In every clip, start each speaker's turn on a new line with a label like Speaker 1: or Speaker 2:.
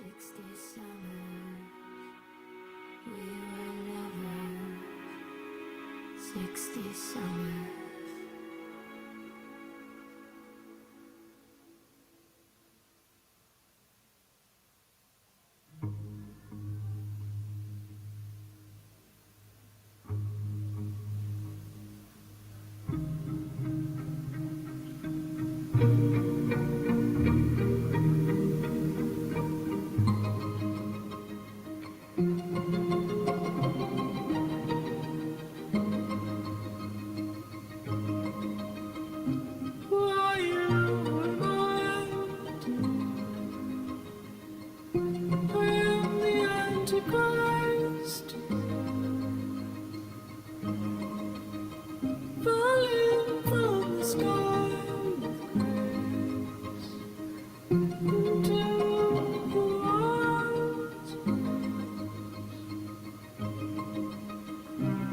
Speaker 1: 60 summers, we were lovers. 60 summers.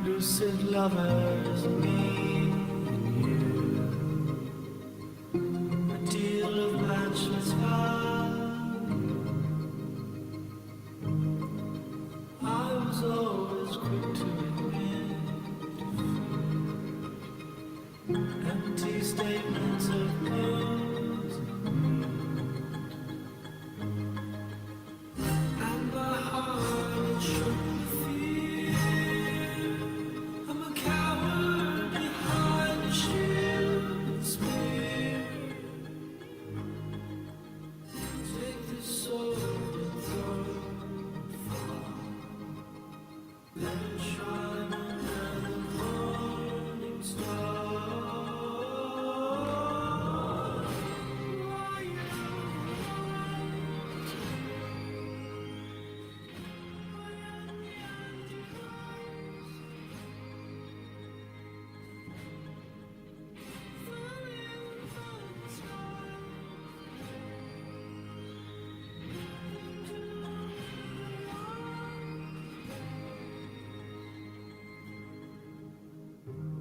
Speaker 2: Lucid lovers, me and you. A deal of matchless value. I was always quick to admit empty statements of pose and my heart it shook with fear. I'm a coward behind a shield and spear. Take this sword and throw it far. Let it shine under the morning star. Are you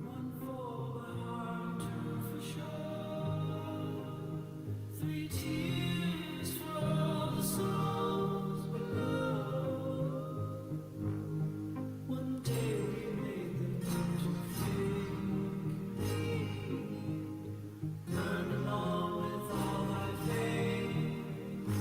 Speaker 2: one for the heart, two for sure. 3 tears for all the souls below. One day we made them come to think. Learned along with all our failings.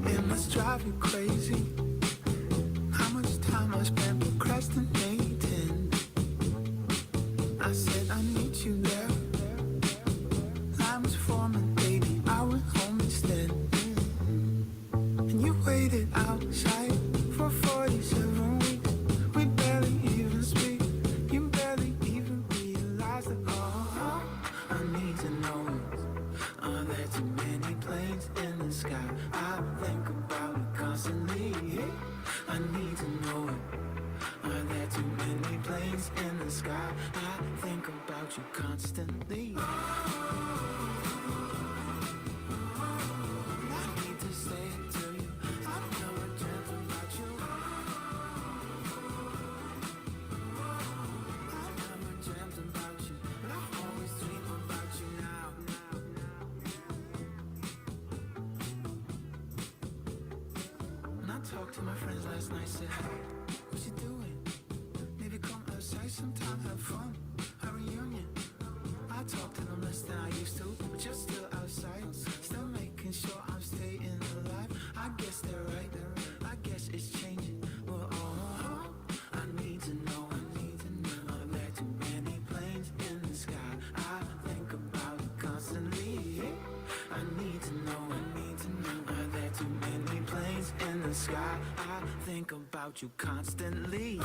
Speaker 3: It must drive you crazy how much time I spent procrastinating. I said I need you there. I was forming, baby, I went home instead. And you waited outside for 47 weeks. We barely even speak. You barely even realize that all I need to know is, are there too many planes in the sky? I think about it constantly. talked to my friends last night, said, what you doing? Maybe come outside sometime, have fun, a reunion. I talk to them less than I used to, but you're still outside, still making sure I'm staying alive. I guess they're right, I guess it's changing. Well, oh, I need to know, are there too many planes in the sky? I think about it constantly. I need to know, are there too many planes in the sky? I think about you constantly.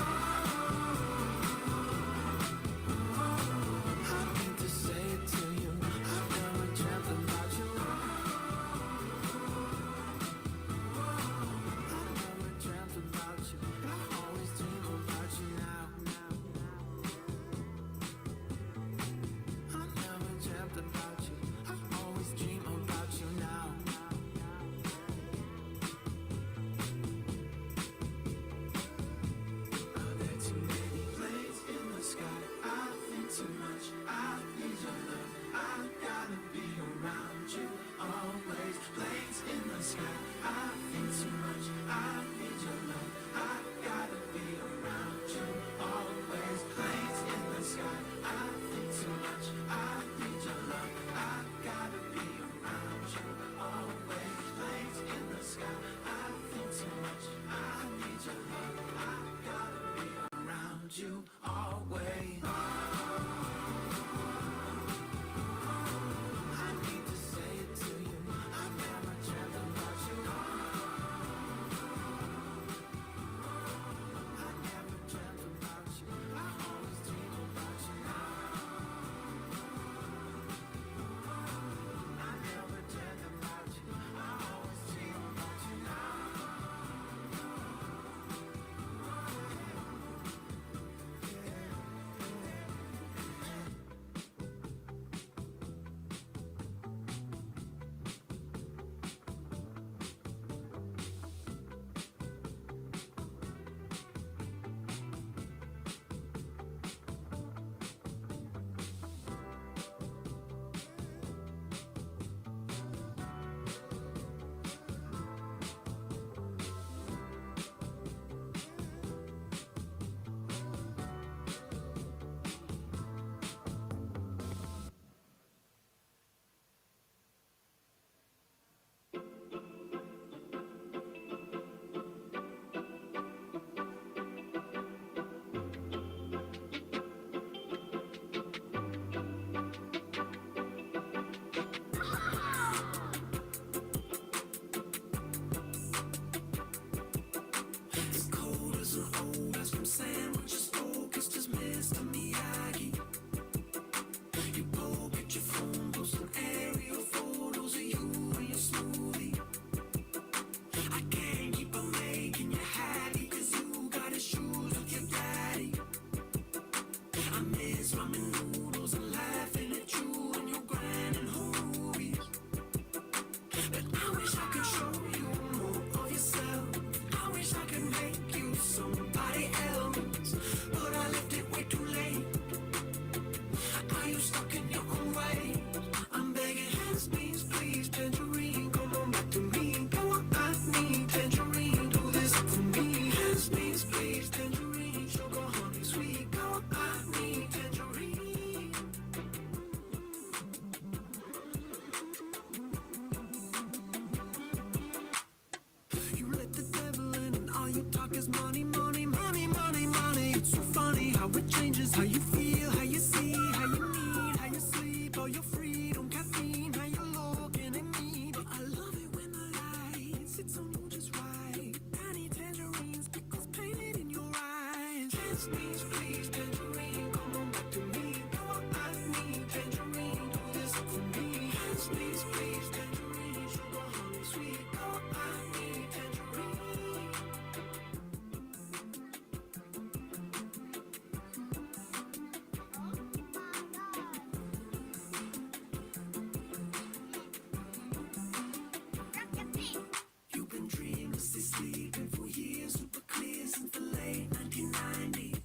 Speaker 2: Sleeping for years, super clear since the late 1990s.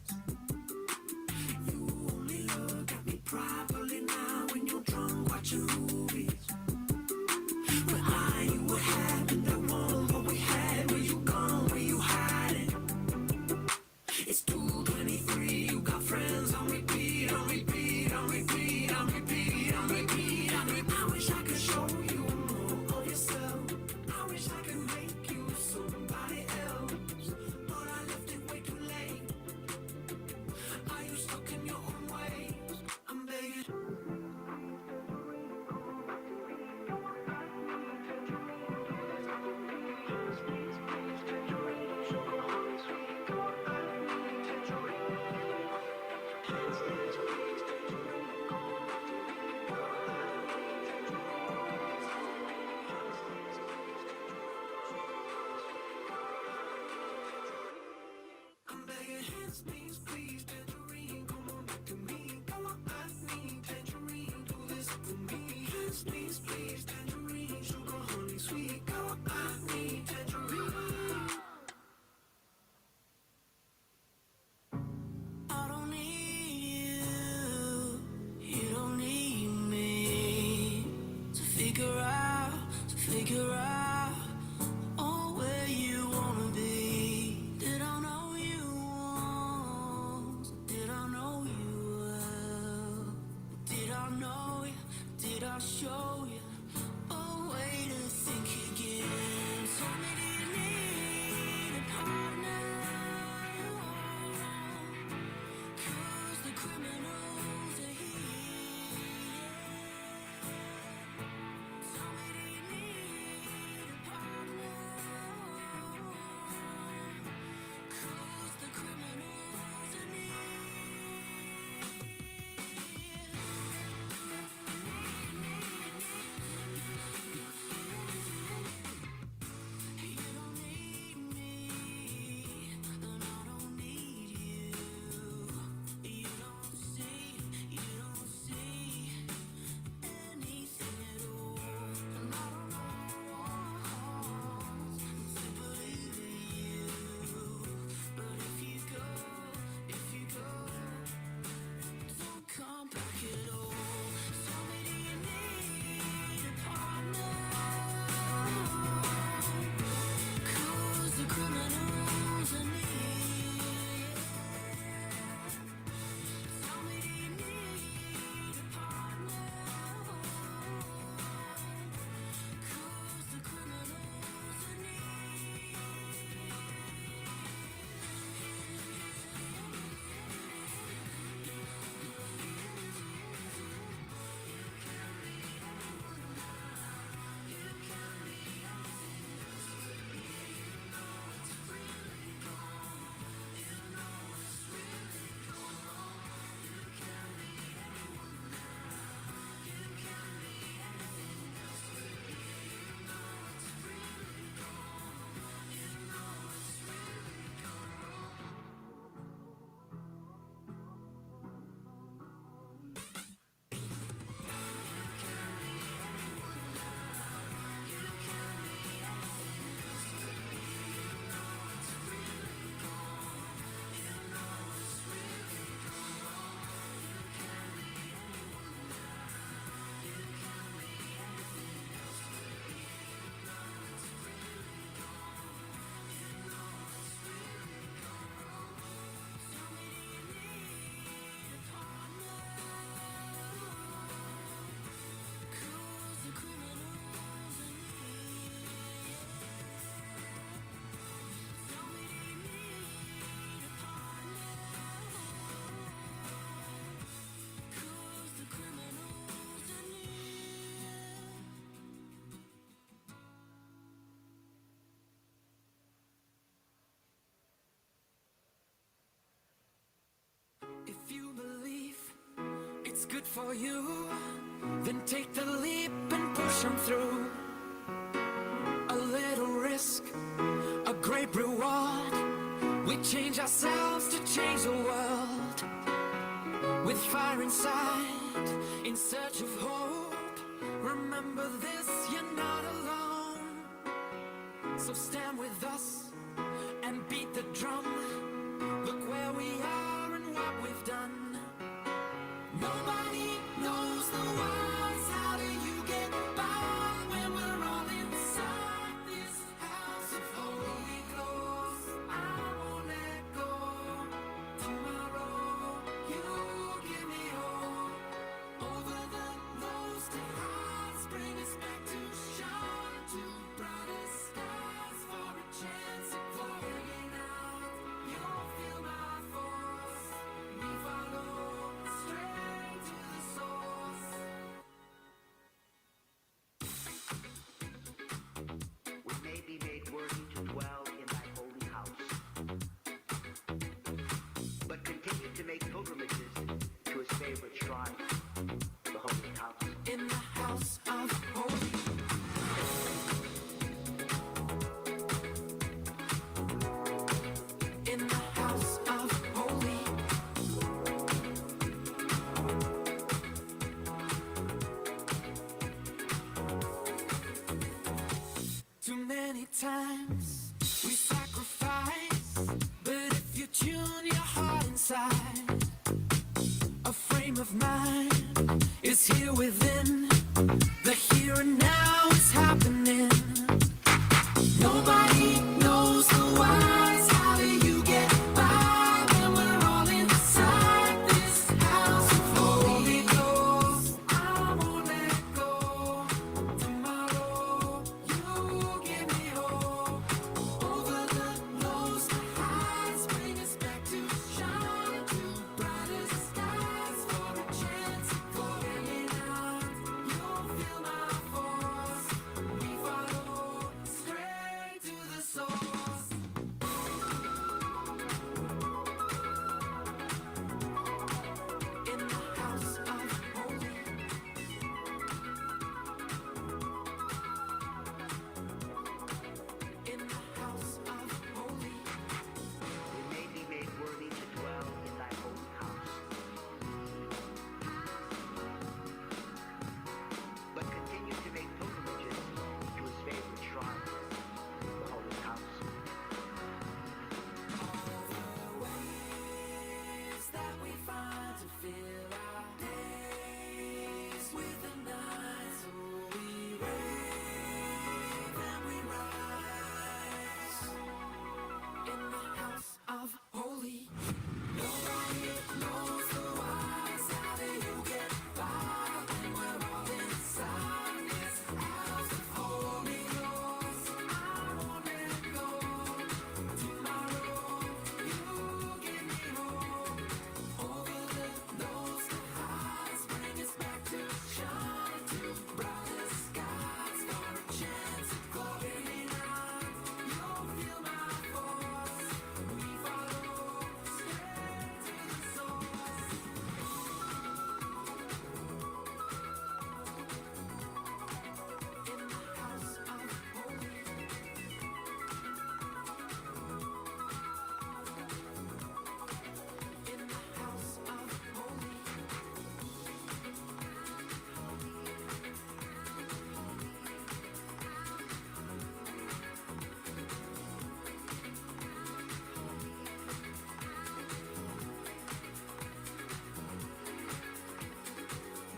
Speaker 3: Just please, please, tangerine, come on back to me. Come on, I need tangerine, do this for me. Just please, please, tangerine, sugar, honey, sweet. Come on, I need tangerine.
Speaker 2: I don't need you, you don't need me to figure out oh, where you wanna be. Did I know you once? Did I know you well? Did I know you? Did I show you a way to think again? Tell me, do you need a partner? 'Cause the criminals are here. Tell me, do you need a partner? 'Cause the criminals are near. You don't need me, and I don't need you. You don't see anything at all, and I don't know to believe in you. But if you go, don't come back at all. Tell me, do you need a partner? 'Cause the criminals are near. Tell me, do you need a partner? 'Cause the criminals are near.
Speaker 3: If you believe it's good for you, then take the leap and push 'em through. A little risk, a great reward. We change ourselves to change the world. With fire inside, in search of hope. Remember this, you're not alone. So stand with us and beat the drum. Look where we are and what we've done. Nobody knows the words. How do you get by when we're all inside this house of holy clothes? I won't let go. Tomorrow you give me hope. Over the lows to highs, bring us back to shine to brighter skies for a chance
Speaker 2: We sacrifice, but if you tune your heart inside, a frame of mind is here within. The here and now is happening. Nobody knows the whys. How do you get by when we're all inside this house of holy ghost? I won't let go. Tomorrow you give me hope. Over the lows, the highs, bring us back to shine to brighter skies for a chance for any night. You'll feel my force. We follow straight to the source. In the house of holy. In the house of holy.
Speaker 4: It may be made worthy to dwell in thy holy house. But continue to make pilgrimages to his favorite shrine, the holy house.
Speaker 2: Ways that we find to fill our days with the night, so we rave and we rise in the house of holy. Nobody knows the whys. How do you get by when we're all inside this house of holy ghost? I won't let go. Tomorrow you give me hope. Over the lows, the highs, bring us back to shine to brighter skies for a chance for any night. You'll feel my force. We follow straight to the source. In the house of holy. In the house of holy.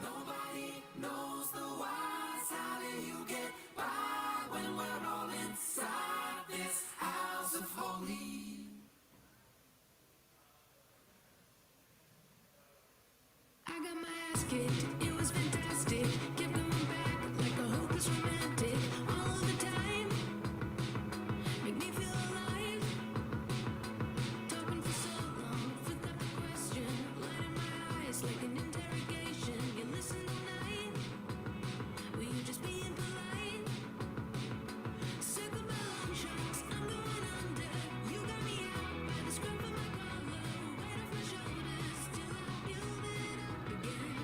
Speaker 2: Nobody knows the whys. How do you get by when we're all inside this house of holy? I got my ass kicked, it was fantastic. Kept going back like a hopeless romantic. All the time, make me feel alive. Talking for so long, without a question. Light in my eyes like an interrogation. You listen all night, were you just being polite? Circle my long shots, I'm going under. You got me out by the scruff of my collar. Weight off my shoulders till I build it up again.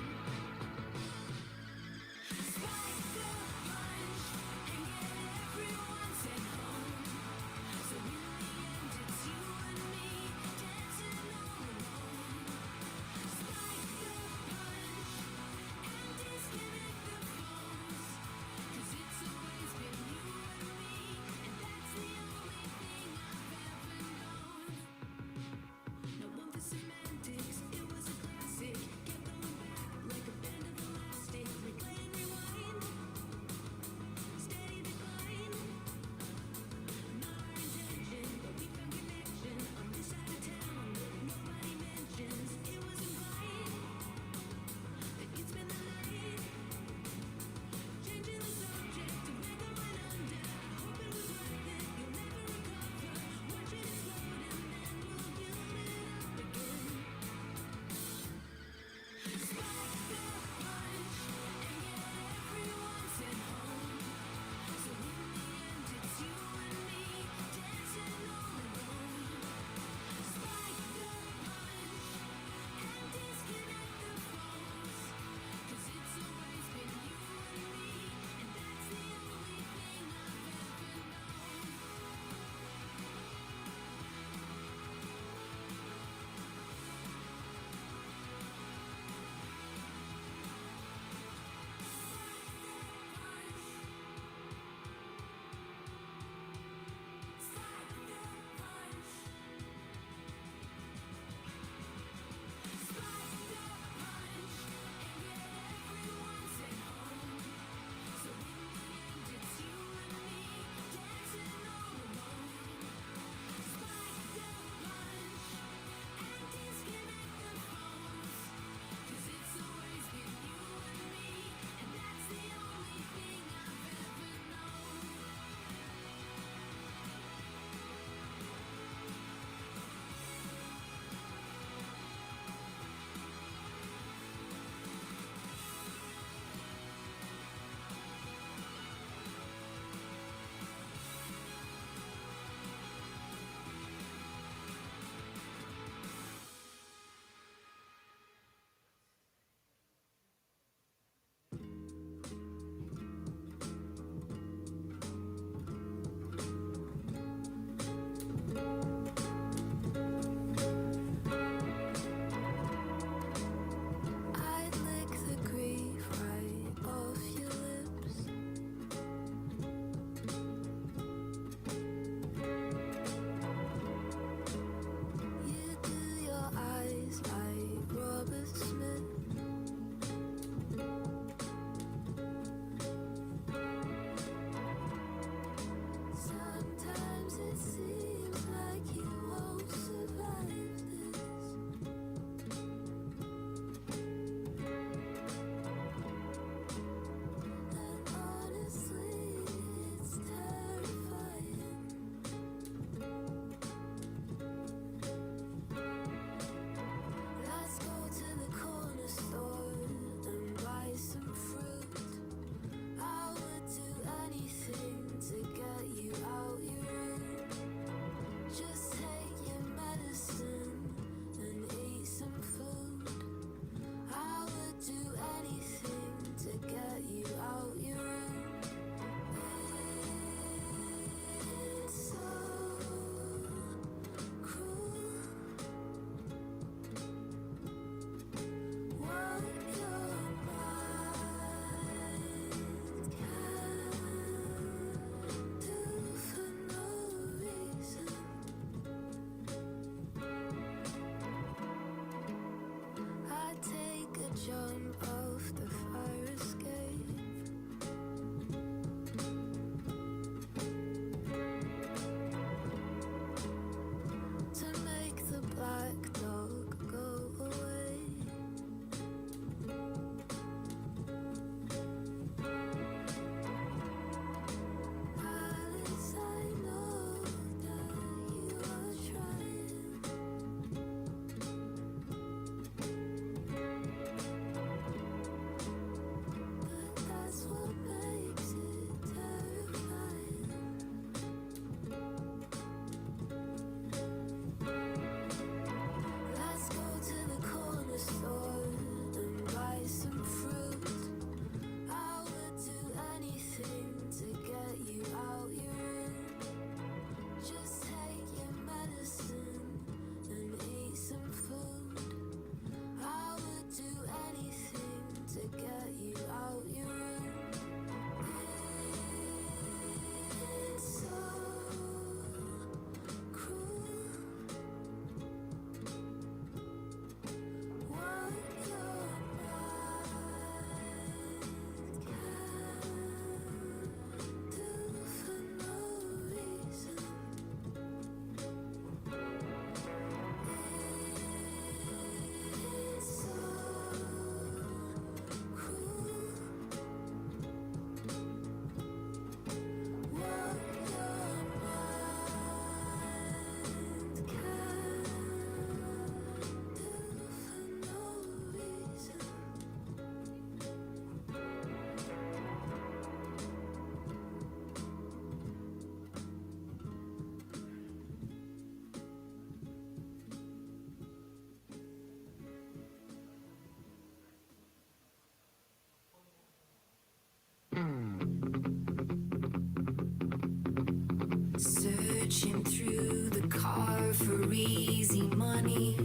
Speaker 1: for easy money.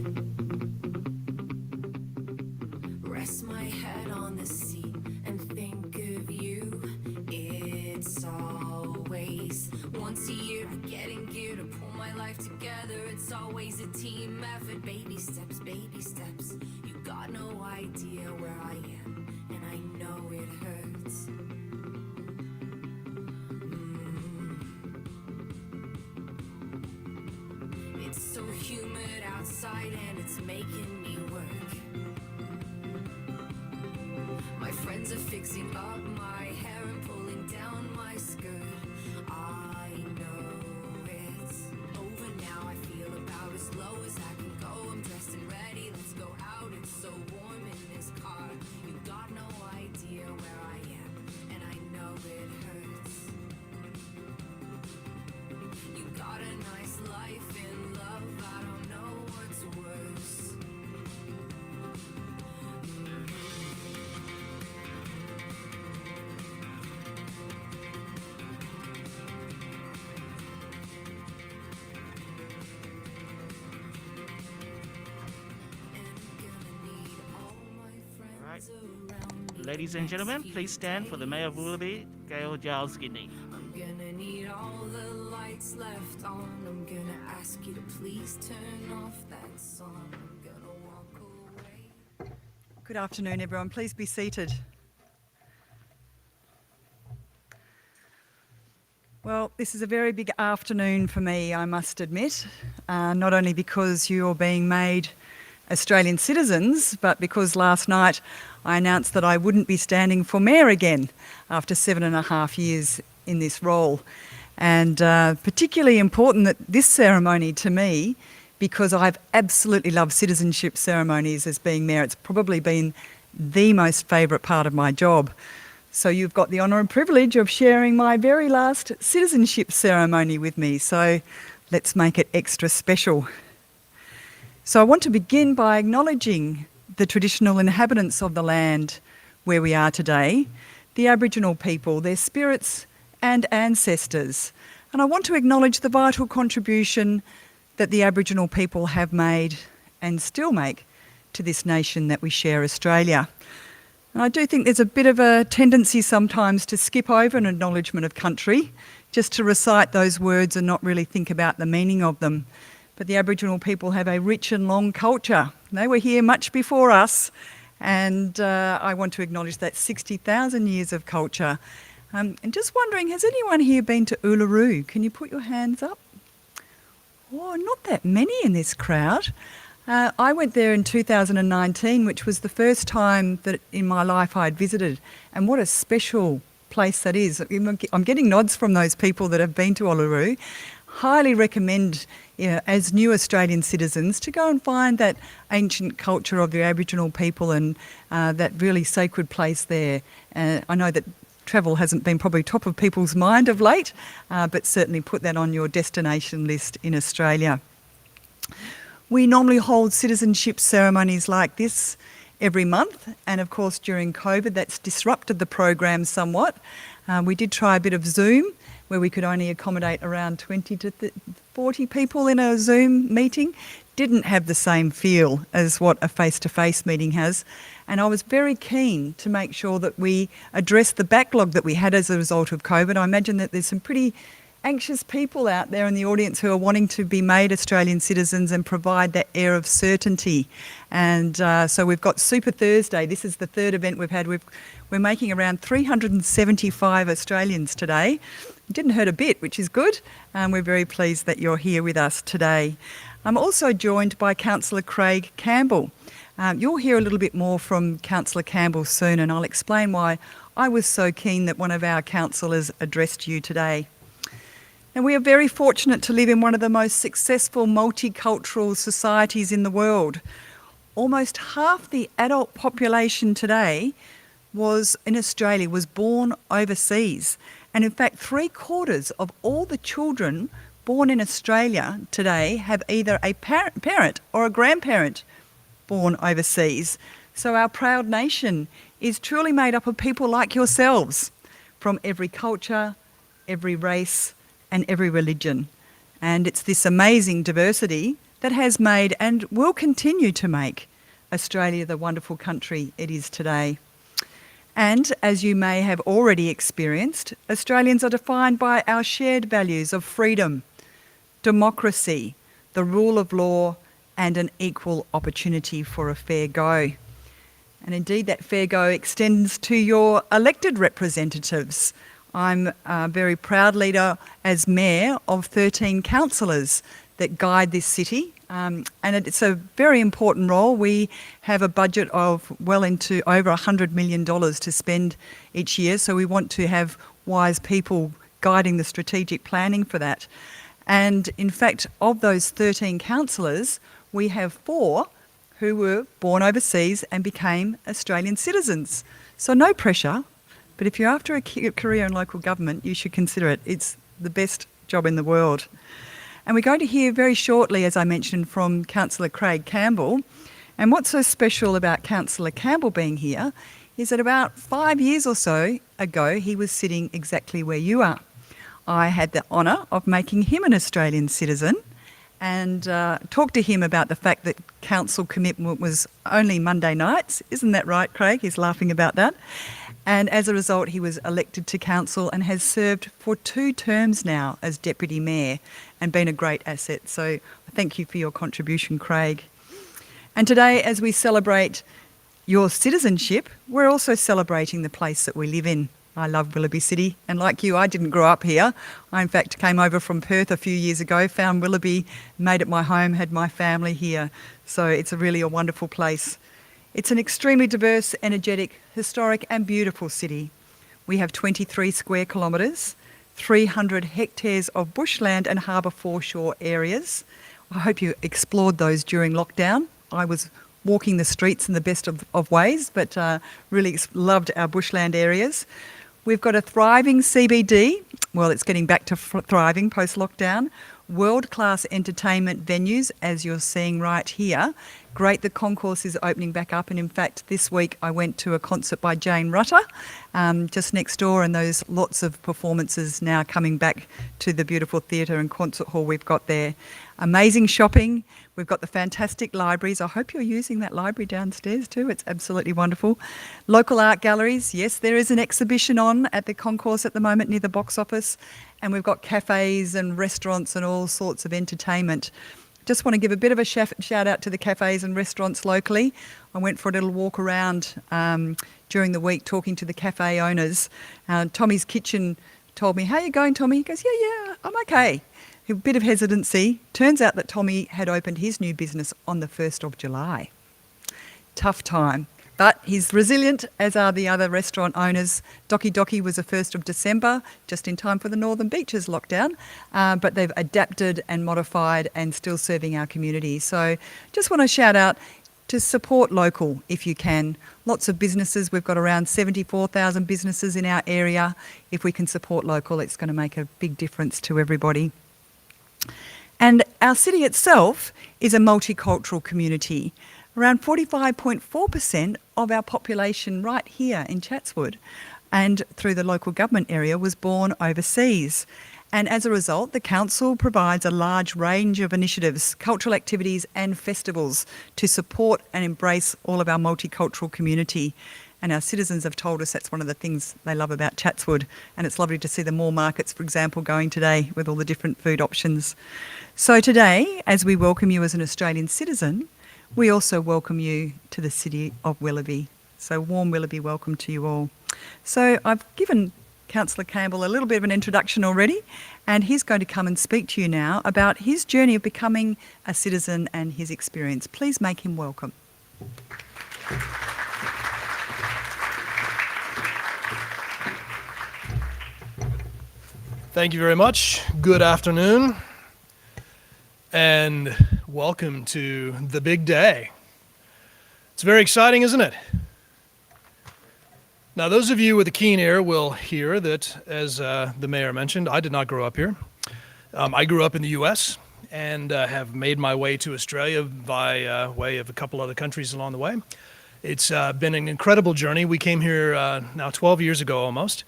Speaker 1: Rest my head on the seat and think of you. It's always once a year I get in gear to pull my life together. It's always a team effort. Baby steps, baby steps. You got no idea where I am, and I know it hurts. It's so humid outside and it's making me work. My friends are fixing up my hair and pulling down my skirt. I know it's over now. I feel about as low as I can go. I'm dressed and ready. Let's go out. It's so warm in this car. You got no idea where I am, and I know it hurts. You got a nice life in love. I don't know what's worse.
Speaker 5: Right. Ladies and gentlemen, please stand for the Mayor of Willoughby, Gail Giles Gidney.
Speaker 1: I'm gonna need all the lights left on. I'm gonna ask you to please turn off that song. I'm gonna walk away.
Speaker 6: Good afternoon, everyone. Please be seated. Well, this is a very big afternoon for me, I must admit, not only because you're being made Australian citizens, but because last night I announced that I wouldn't be standing for mayor again after 7.5 years in this role. And particularly important that this ceremony to me, because I've absolutely loved citizenship ceremonies as being mayor. It's probably been the most favourite part of my job. So you've got the honour and privilege of sharing my very last citizenship ceremony with me. So let's make it extra special. So I want to begin by acknowledging the traditional inhabitants of the land where we are today, the Aboriginal people, their spirits and ancestors. And I want to acknowledge the vital contribution that the Aboriginal people have made and still make to this nation that we share, Australia. And I do think there's a bit of a tendency sometimes to skip over an acknowledgement of country, just to recite those words and not really think about the meaning of them. But the Aboriginal people have a rich and long culture. They were here much before us, and I want to acknowledge that 60,000 years of culture. And just wondering, has anyone here been to Uluru? Can you put your hands up? Oh, not that many in this crowd. I went there in 2019, which was the first time that in my life I'd visited, and what a special place that is. I'm getting nods from those people that have been to Uluru. Highly recommend, as new Australian citizens, to go and find that ancient culture of the Aboriginal people and that really sacred place there. I know that travel hasn't been probably top of people's mind of late, but certainly put that on your destination list in Australia. We normally hold citizenship ceremonies like this every month, and of course during COVID that's disrupted the program somewhat. We did try a bit of Zoom, where we could only accommodate around 20 to 40 people in a Zoom meeting. Didn't have the same feel as what a face-to-face meeting has. And I was very keen to make sure that we addressed the backlog that we had as a result of COVID. I imagine that there's some pretty anxious people out there in the audience who are wanting to be made Australian citizens and provide that air of certainty. And so we've got Super Thursday. This is the third event we've had. We're making around 375 Australians today. It didn't hurt a bit, which is good. We're very pleased that you're here with us today. I'm also joined by Councillor Craig Campbell. You'll hear a little bit more from Councillor Campbell soon, and I'll explain why I was so keen that one of our councillors addressed you today. And we are very fortunate to live in one of the most successful multicultural societies in the world. Almost half the adult population today in Australia was born overseas. And in fact, 3/4 of all the children born in Australia today have either a parent or a grandparent born overseas. So our proud nation is truly made up of people like yourselves from every culture, every race and every religion. And it's this amazing diversity that has made and will continue to make Australia the wonderful country it is today. And as you may have already experienced, Australians are defined by our shared values of freedom, democracy, the rule of law, and an equal opportunity for a fair go. And indeed, that fair go extends to your elected representatives. I'm a very proud leader as mayor of 13 councillors that guide this city. And it's a very important role. We have a budget of well into over $100 million to spend each year, so we want to have wise people guiding the strategic planning for that. And in fact, of those 13 councillors, we have 4 who were born overseas and became Australian citizens. So no pressure, but if you're after a career in local government, you should consider it. It's the best job in the world. And we're going to hear very shortly, as I mentioned, from Councillor Craig Campbell. And what's so special about Councillor Campbell being here is that about 5 years or so ago, he was sitting exactly where you are. I had the honour of making him an Australian citizen and talked to him about the fact that council commitment was only Monday nights. Isn't that right, Craig? He's laughing about that. And as a result, he was elected to council and has served for 2 terms now as Deputy Mayor and been a great asset. So thank you for your contribution, Craig. And today, as we celebrate your citizenship, we're also celebrating the place that we live in. I love Willoughby City, and like you, I didn't grow up here. I, in fact, came over from Perth a few years ago, found Willoughby, made it my home, had my family here. So it's really a wonderful place. It's an extremely diverse, energetic, historic and beautiful city. We have 23 square kilometres, 300 hectares of bushland and harbour foreshore areas. I hope you explored those during lockdown. I was walking the streets in the best of ways, but really loved our bushland areas. We've got a thriving CBD. Well, it's getting back to thriving post-lockdown. World-class entertainment venues, as you're seeing right here. Great, the concourse is opening back up, and in fact this week I went to a concert by Jane Rutter just next door, and those lots of performances now coming back to the beautiful theatre and concert hall we've got there. Amazing shopping. We've got the fantastic libraries. I hope you're using that library downstairs too. It's absolutely wonderful. Local art galleries. Yes, there is an exhibition on at the concourse at the moment near the box office. And we've got cafes and restaurants and all sorts of entertainment. Just want to give a bit of a shout out to the cafes and restaurants locally. I went for a little walk around during the week talking to the cafe owners. Tommy's Kitchen told me, "How are you going, Tommy?" He goes, yeah, I'm okay. A bit of hesitancy. Turns out that Tommy had opened his new business on the 1st of July. Tough time. But he's resilient, as are the other restaurant owners. Doki Doki was the 1st of December, just in time for the Northern Beaches lockdown. But they've adapted and modified and still serving our community. So just want to shout out to support local if you can. Lots of businesses. We've got around 74,000 businesses in our area. If we can support local, it's going to make a big difference to everybody. And our city itself is a multicultural community. Around 45.4% of our population right here in Chatswood and through the local government area was born overseas. And as a result, the council provides a large range of initiatives, cultural activities and festivals to support and embrace all of our multicultural community. And our citizens have told us that's one of the things they love about Chatswood. And it's lovely to see the Moore markets, for example, going today with all the different food options. So today, as we welcome you as an Australian citizen, we also welcome you to the city of Willoughby. So warm Willoughby welcome to you all. So I've given Councillor Campbell a little bit of an introduction already, and he's going to come and speak to you now about his journey of becoming a citizen and his experience. Please make him welcome.
Speaker 7: Thank you very much. Good afternoon. And welcome to the big day. It's very exciting, isn't it? Now, those of you with a keen ear will hear that, as the mayor mentioned, I did not grow up here. I grew up in the U.S. and have made my way to Australia by way of a couple other countries along the way. It's been an incredible journey. We came here now 12 years ago almost.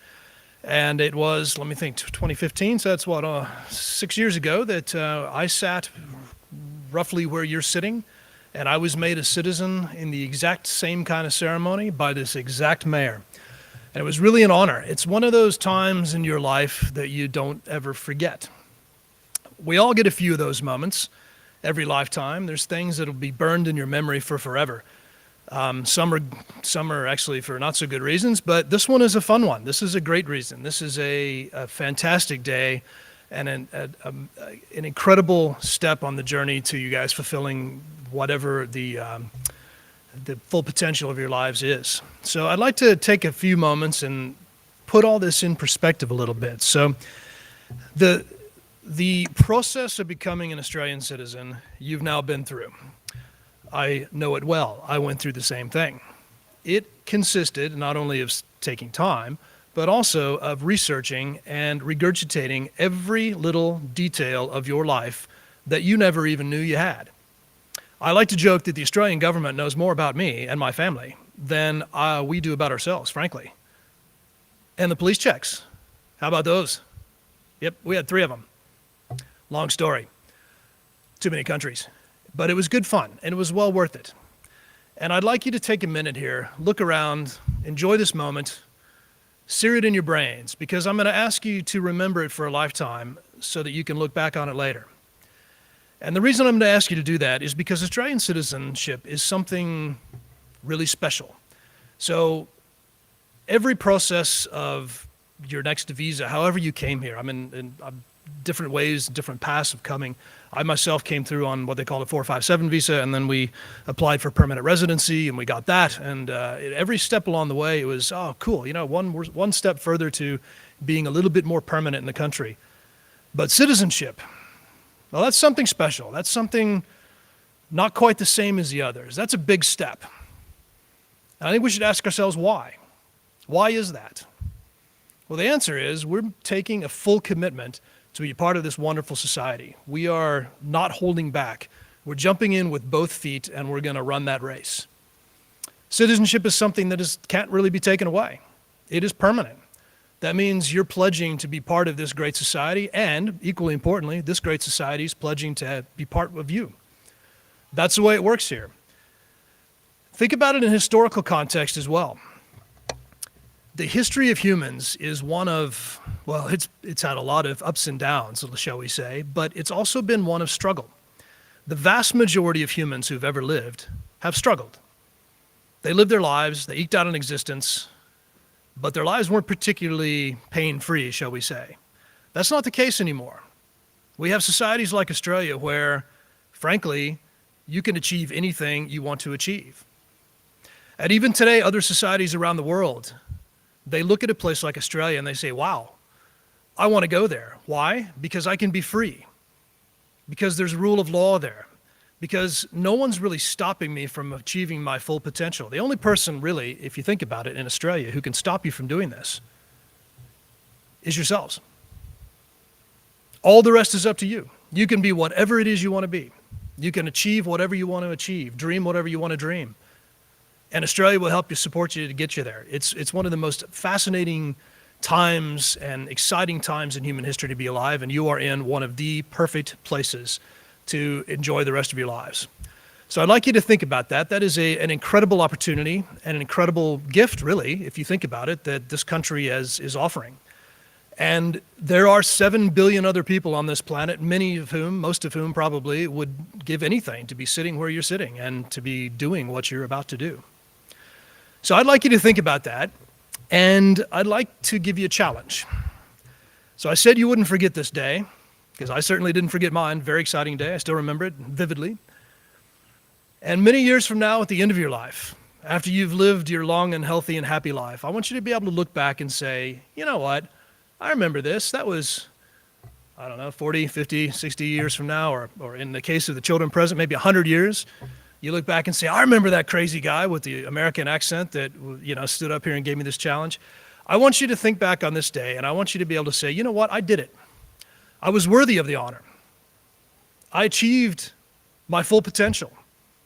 Speaker 7: And it was, let me think, 2015, so that's what, 6 years ago that I sat roughly where you're sitting, and I was made a citizen in the exact same kind of ceremony by this exact mayor. And it was really an honor. It's one of those times in your life that you don't ever forget. We all get a few of those moments every lifetime. There's things that'll be burned in your memory for forever. Some are actually for not so good reasons, but this one is a fun one. This is a great reason. This is a fantastic day and an incredible step on the journey to you guys fulfilling whatever the full potential of your lives is. So I'd like to take a few moments and put all this in perspective a little bit. So the process of becoming an Australian citizen, you've now been through. I know it well. I went through the same thing. It consisted not only of taking time, but also of researching and regurgitating every little detail of your life that you never even knew you had. I like to joke that the Australian government knows more about me and my family than we do about ourselves, frankly. And the police checks, how about those? Yep, we had 3 of them. Long story. Too many countries. But it was good fun, and it was well worth it. And I'd like you to take a minute here, look around, enjoy this moment, sear it in your brains, because I'm going to ask you to remember it for a lifetime so that you can look back on it later. And the reason I'm going to ask you to do that is because Australian citizenship is something really special. So every process of your next visa, however you came here, I'm in different ways, different paths of coming. I myself came through on what they call a 457 visa, and then we applied for permanent residency, and we got that. And every step along the way, it was, oh, cool, one step further to being a little bit more permanent in the country. But citizenship, well, that's something special. That's something not quite the same as the others. That's a big step. And I think we should ask ourselves why. Why is that? Well, the answer is we're taking a full commitment to be a part of this wonderful society. We are not holding back. We're jumping in with both feet, and we're going to run that race. Citizenship is something that can't really be taken away. It is permanent. That means you're pledging to be part of this great society, and equally importantly, this great society is pledging to be part of you. That's the way it works here. Think about it in a historical context as well. The history of humans is one of, well, it's had a lot of ups and downs, shall we say, but it's also been one of struggle. The vast majority of humans who've ever lived have struggled. They lived their lives, they eked out an existence, but their lives weren't particularly pain-free, shall we say. That's not the case anymore. We have societies like Australia where, frankly, you can achieve anything you want to achieve. And even today, other societies around the world, they look at a place like Australia and they say, wow, I want to go there. Why? Because I can be free. Because there's rule of law there. Because no one's really stopping me from achieving my full potential. The only person really, if you think about it, in Australia who can stop you from doing this is yourselves. All the rest is up to you. You can be whatever it is you want to be. You can achieve whatever you want to achieve, dream whatever you want to dream. And Australia will help you, support you to get you there. It's one of the most fascinating times and exciting times in human history to be alive, and you are in one of the perfect places to enjoy the rest of your lives. So I'd like you to think about that. That is an incredible opportunity and an incredible gift, really, if you think about it, that this country is offering. And there are 7 billion other people on this planet, most of whom probably would give anything to be sitting where you're sitting and to be doing what you're about to do. So I'd like you to think about that, and I'd like to give you a challenge. So I said you wouldn't forget this day, because I certainly didn't forget mine. Very exciting day. I still remember it vividly. And many years from now, at the end of your life, after you've lived your long and healthy and happy life, I want you to be able to look back and say, you know what? I remember this. That was, 40, 50, 60 years from now, or in the case of the children present, maybe 100 years. You look back and say, I remember that crazy guy with the American accent that, stood up here and gave me this challenge. I want you to think back on this day, and I want you to be able to say, you know what? I did it. I was worthy of the honor. I achieved my full potential.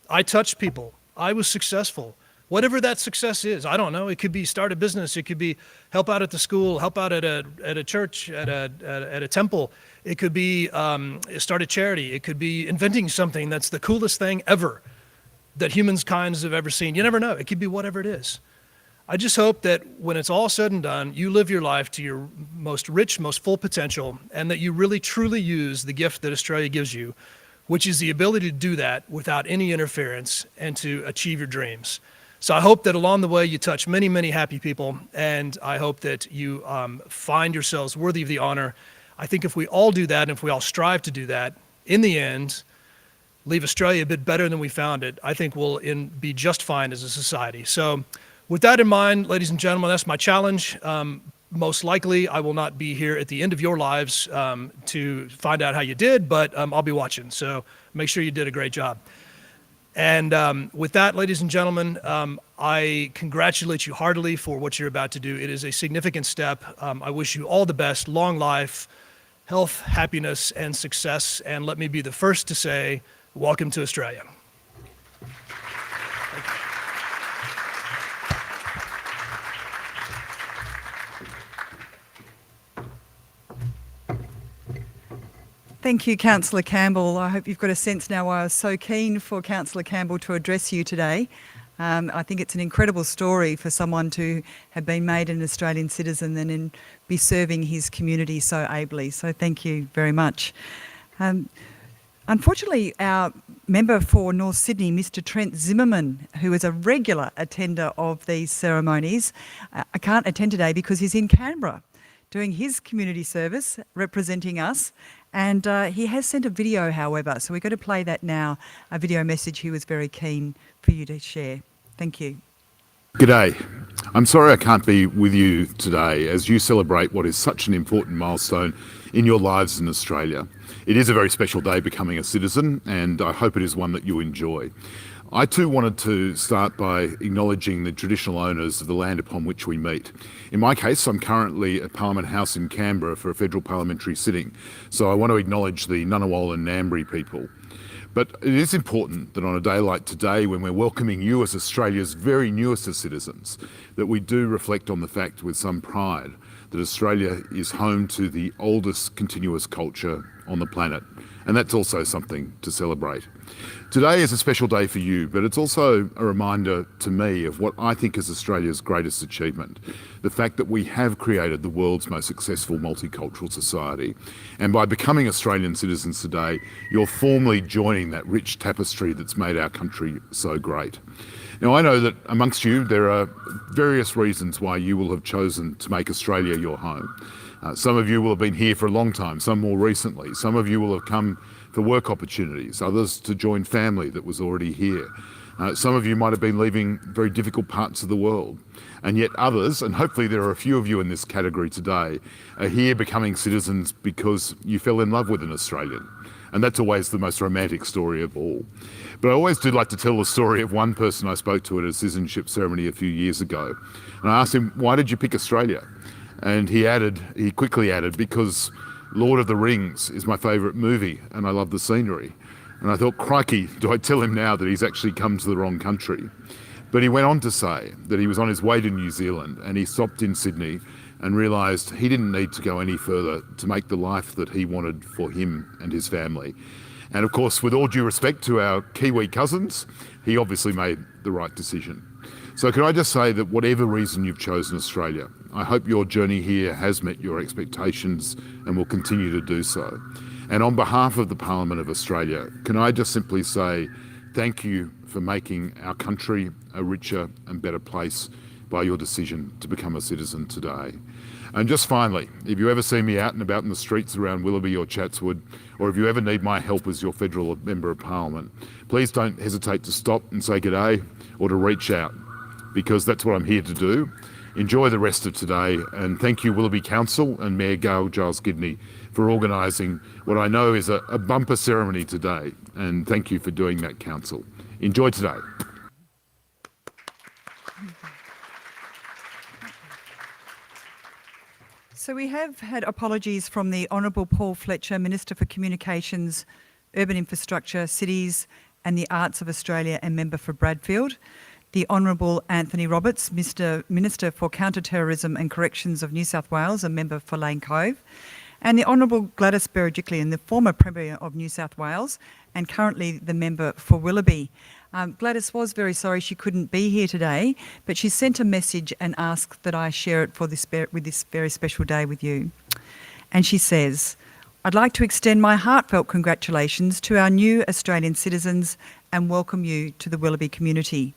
Speaker 7: I touched people. I was successful. Whatever that success is, I don't know. It could be start a business. It could be help out at the school, help out at a church, at a temple. It could be start a charity. It could be inventing something that's the coolest thing ever that humankind have ever seen. You never know. It could be whatever it is. I just hope that when it's all said and done, you live your life to your most rich, most full potential, and that you really truly use the gift that Australia gives you, which is the ability to do that without any interference and to achieve your dreams. So I hope that along the way you touch many, many happy people, and I hope that you find yourselves worthy of the honor. I think if we all do that, and if we all strive to do that, in the end, leave Australia a bit better than we found it, I think we'll be just fine as a society. So with that in mind, ladies and gentlemen, that's my challenge. Most likely, I will not be here at the end of your lives to find out how you did, but I'll be watching. So make sure you did a great job. And with that, ladies and gentlemen, I congratulate you heartily for what you're about to do. It is a significant step. I wish you all the best, long life, health, happiness, and success. And let me be the first to say, welcome to Australia.
Speaker 6: Thank you, Councillor Campbell. I hope you've got a sense now why I was so keen for Councillor Campbell to address you today. I think it's an incredible story for someone to have been made an Australian citizen and then be serving his community so ably. So thank you very much. Unfortunately, our member for North Sydney, Mr. Trent Zimmerman, who is a regular attender of these ceremonies, can't attend today because he's in Canberra doing his community service, representing us. And he has sent a video, however, so we're going to play that now, a video message he was very keen for you to share. Thank you.
Speaker 8: G'day. I'm sorry I can't be with you today as you celebrate what is such an important milestone in your lives in Australia. It is a very special day becoming a citizen, and I hope it is one that you enjoy. I too wanted to start by acknowledging the traditional owners of the land upon which we meet. In my case, I'm currently at Parliament House in Canberra for a federal parliamentary sitting, so I want to acknowledge the Ngunnawal and Ngambri people. But it is important that on a day like today, when we're welcoming you as Australia's very newest citizens, that we do reflect on the fact with some pride that Australia is home to the oldest continuous culture on the planet. And that's also something to celebrate. Today is a special day for you, but it's also a reminder to me of what I think is Australia's greatest achievement, the fact that we have created the world's most successful multicultural society. And by becoming Australian citizens today, you're formally joining that rich tapestry that's made our country so great. Now, I know that amongst you, there are various reasons why you will have chosen to make Australia your home. Some of you will have been here for a long time, some more recently. Some of you will have come for work opportunities, others to join family that was already here. Some of you might have been leaving very difficult parts of the world. And yet others, and hopefully there are a few of you in this category today, are here becoming citizens because you fell in love with an Australian. And that's always the most romantic story of all. But I always do like to tell the story of one person I spoke to at a citizenship ceremony a few years ago. And I asked him, why did you pick Australia? And he quickly added, because Lord of the Rings is my favourite movie and I love the scenery. And I thought, crikey, do I tell him now that he's actually come to the wrong country? But he went on to say that he was on his way to New Zealand and he stopped in Sydney and realised he didn't need to go any further to make the life that he wanted for him and his family. And of course, with all due respect to our Kiwi cousins, he obviously made the right decision. So can I just say that whatever reason you've chosen Australia, I hope your journey here has met your expectations and will continue to do so. And on behalf of the Parliament of Australia, can I just simply say thank you for making our country a richer and better place by your decision to become a citizen today. And just finally, if you ever see me out and about in the streets around Willoughby or Chatswood, or if you ever need my help as your federal member of Parliament, please don't hesitate to stop and say g'day or to reach out, because that's what I'm here to do. Enjoy the rest of today, and thank you Willoughby Council and Mayor Gail Giles-Gidney for organising what I know is a bumper ceremony today, and thank you for doing that, Council. Enjoy today.
Speaker 6: So we have had apologies from the Honourable Paul Fletcher, Minister for Communications, Urban Infrastructure, Cities and the Arts of Australia and member for Bradfield. the Honourable Anthony Roberts, Minister for Counter-Terrorism and Corrections of New South Wales, a member for Lane Cove, and the Honourable Gladys Berejiklian, the former Premier of New South Wales and currently the member for Willoughby. Gladys was very sorry she couldn't be here today, but she sent a message and asked that I share it with this very special day with you. And she says, "I'd like to extend my heartfelt congratulations to our new Australian citizens and welcome you to the Willoughby community.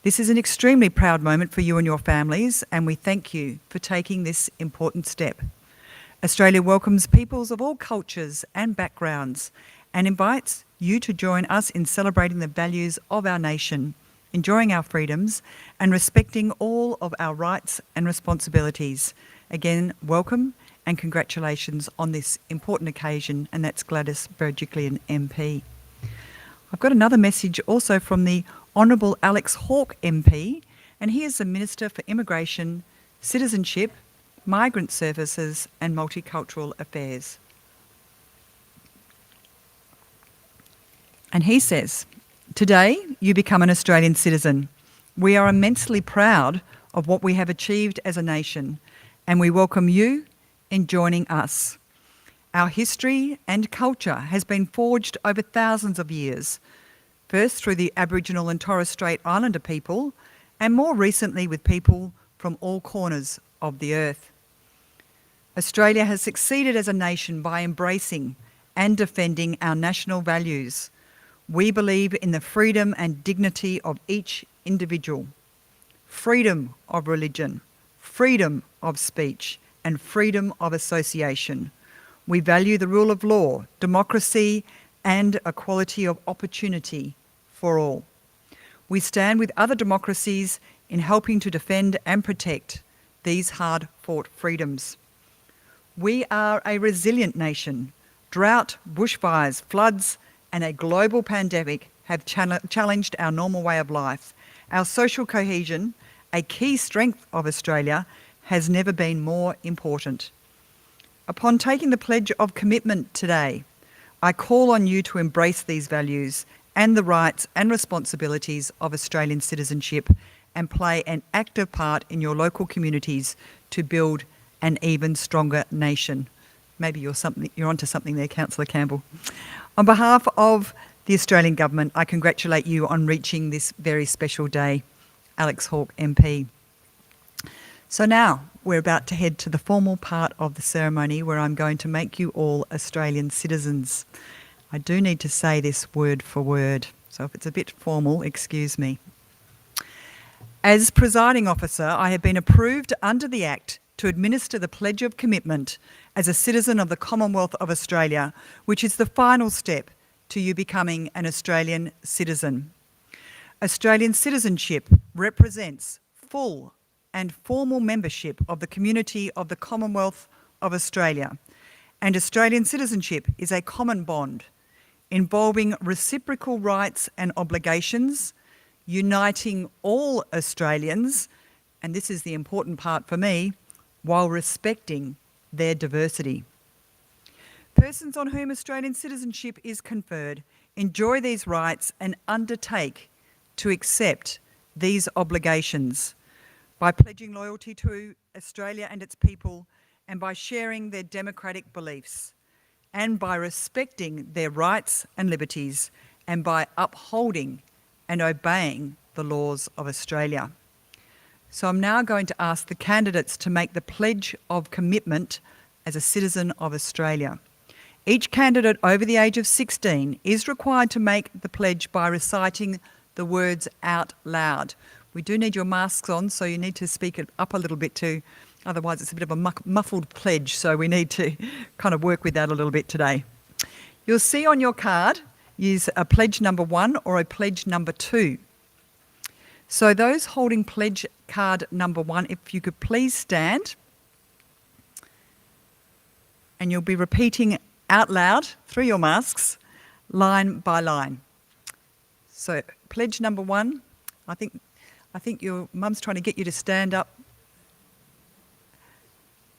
Speaker 6: This is an extremely proud moment for you and your families, and we thank you for taking this important step. Australia welcomes peoples of all cultures and backgrounds and invites you to join us in celebrating the values of our nation, enjoying our freedoms and respecting all of our rights and responsibilities. Again, welcome and congratulations on this important occasion," and that's Gladys Berejiklian MP. I've got another message also from the Honourable Alex Hawke MP, and he is the Minister for Immigration, Citizenship, Migrant Services and Multicultural Affairs. And he says, "Today you become an Australian citizen. We are immensely proud of what we have achieved as a nation, and we welcome you in joining us. Our history and culture has been forged over thousands of years, first through the Aboriginal and Torres Strait Islander people, and more recently with people from all corners of the earth. Australia has succeeded as a nation by embracing and defending our national values. We believe in the freedom and dignity of each individual, freedom of religion, freedom of speech, and freedom of association. We value the rule of law, democracy, and equality of opportunity for all. We stand with other democracies in helping to defend and protect these hard-fought freedoms. We are a resilient nation. Drought, bushfires, floods, and a global pandemic have challenged our normal way of life. Our social cohesion, a key strength of Australia, has never been more important. Upon taking the pledge of commitment today, I call on you to embrace these values and the rights and responsibilities of Australian citizenship and play an active part in your local communities to build an even stronger nation." Maybe you're onto something there, Councillor Campbell. On behalf of the Australian Government, I congratulate you on reaching this very special day, Alex Hawke MP. So now we're about to head to the formal part of the ceremony where I'm going to make you all Australian citizens. I do need to say this word for word, so if it's a bit formal, excuse me. As presiding officer, I have been approved under the Act to administer the Pledge of Commitment as a citizen of the Commonwealth of Australia, which is the final step to you becoming an Australian citizen. Australian citizenship represents full and formal membership of the community of the Commonwealth of Australia, and Australian citizenship is a common bond involving reciprocal rights and obligations, uniting all Australians, and this is the important part for me, while respecting their diversity. Persons on whom Australian citizenship is conferred enjoy these rights and undertake to accept these obligations by pledging loyalty to Australia and its people, and by sharing their democratic beliefs, and by respecting their rights and liberties, and by upholding and obeying the laws of Australia. So I'm now going to ask the candidates to make the pledge of commitment as a citizen of Australia. Each candidate over the age of 16 is required to make the pledge by reciting the words out loud. We do need your masks on, so you need to speak it up a little bit too. Otherwise, it's a bit of a muffled pledge, so we need to kind of work with that a little bit today. You'll see on your card, use a pledge number 1 or a pledge number 2. So those holding pledge card number 1, if you could please stand. And you'll be repeating out loud through your masks, line by line. So pledge number 1, I think your mum's trying to get you to stand up.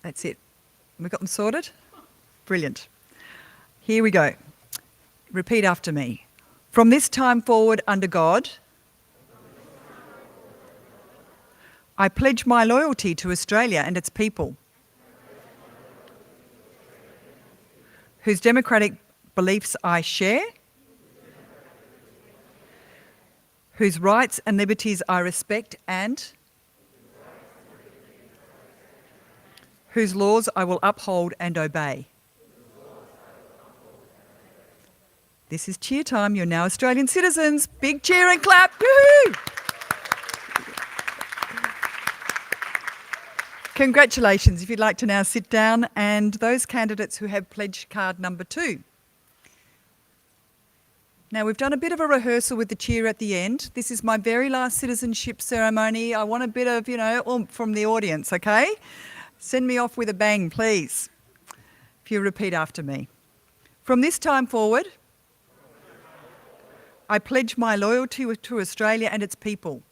Speaker 6: That's it. We got them sorted? Brilliant. Here we go. Repeat after me. From this time forward, under God, I pledge my loyalty to Australia and its people, whose democratic beliefs I share, whose rights and liberties I respect, and whose laws I will uphold and obey. This is cheer time. You're now Australian citizens. Big cheer and clap. Woohoo! Congratulations. If you'd like to now sit down, and those candidates who have pledge card number 2. Now, we've done a bit of a rehearsal with the cheer at the end. This is my very last citizenship ceremony. I want a bit of, oomph from the audience, okay? Send me off with a bang, please. If you repeat after me. From this time forward, I pledge my loyalty to Australia and its people,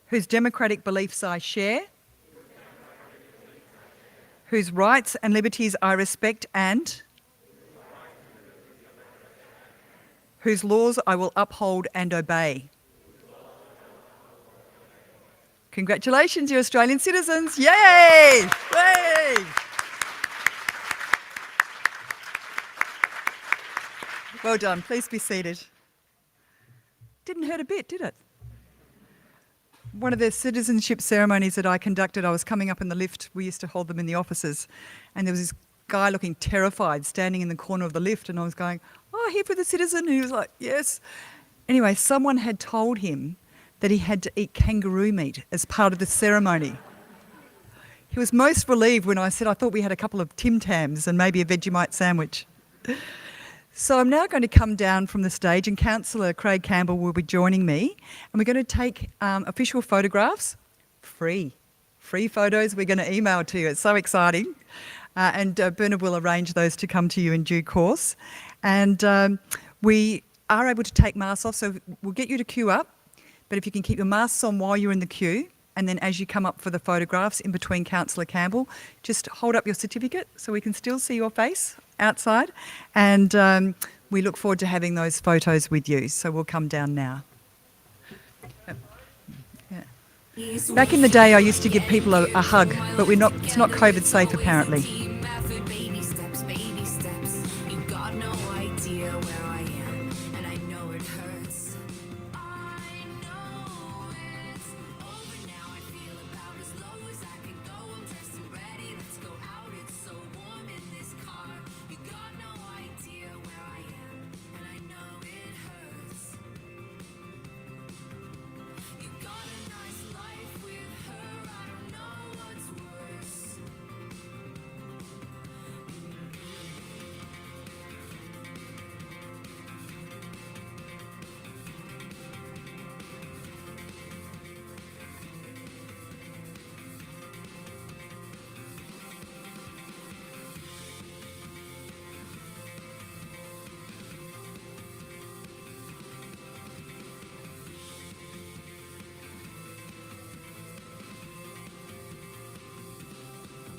Speaker 6: whose democratic beliefs I share, whose rights and liberties I respect, and whose laws I will uphold and obey. Congratulations, you're Australian citizens. Yay! Yay! Well done. Please be seated. Didn't hurt a bit, did it? One of the citizenship ceremonies that I conducted, I was coming up in the lift. We used to hold them in the offices. And there was this guy looking terrified standing in the corner of the lift. And I was going, "Oh, here for the citizen." And he was like, "Yes." Anyway, someone had told him that he had to eat kangaroo meat as part of the ceremony. He was most relieved when I said I thought we had a couple of Tim Tams and maybe a Vegemite sandwich. So I'm now going to come down from the stage, and Councillor Craig Campbell will be joining me, and we're going to take official photographs, free photos we're going to email to you. It's so exciting. And Bernard will arrange those to come to you in due course. And we are able to take masks off, so we'll get you to queue up, but if you can keep your masks on while you're in the queue, and then as you come up for the photographs in between Councillor Campbell, just hold up your certificate so we can still see your face outside. And we look forward to having those photos with you. So we'll come down now. Yeah. Back in the day, I used to give people a hug, but it's not COVID safe apparently.
Speaker 1: Baby steps, baby steps. You got no idea where I am, and I know it hurts. I know it's over now. I feel about as low as I can go. I'm dressed and ready. Let's go out. It's so warm in this car. You got no idea where I am, and I know it hurts. You got a nice life with her. I don't know what's worse.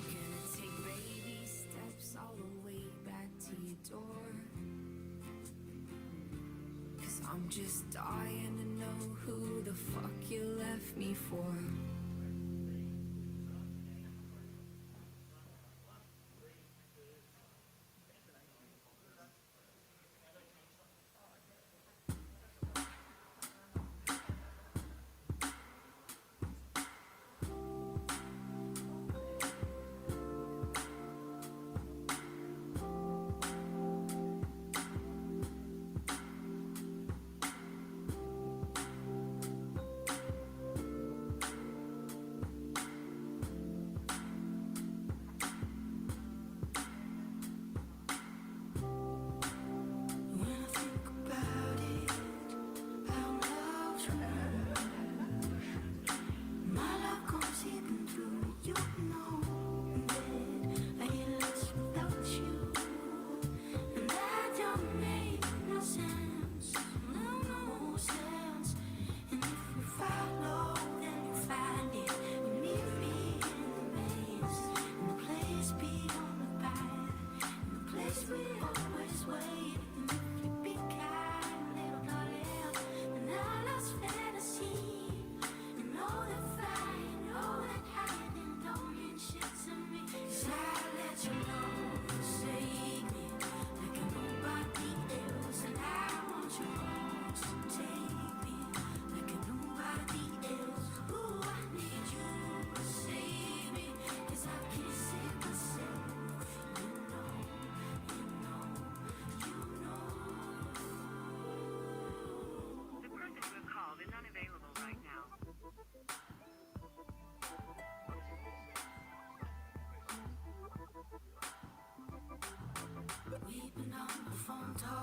Speaker 1: Gonna take baby steps all the way back to your door. 'Cause I'm just dying to know who the fuck you left me for.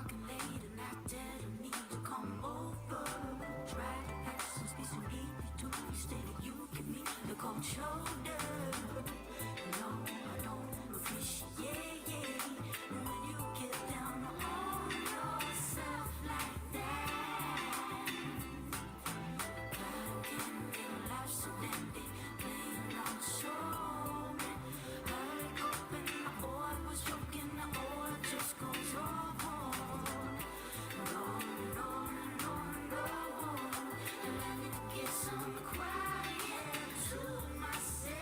Speaker 2: talking late and I didn't need to come over. Try to have some space and leave you to instead of you give me the cold shoulder. No, I don't appreciate when you get down on yourself like that. God can get life so empty, playing on the shoulder. Heard hoping my boy was joking, the oil just goes on. And let me get some quiet to myself.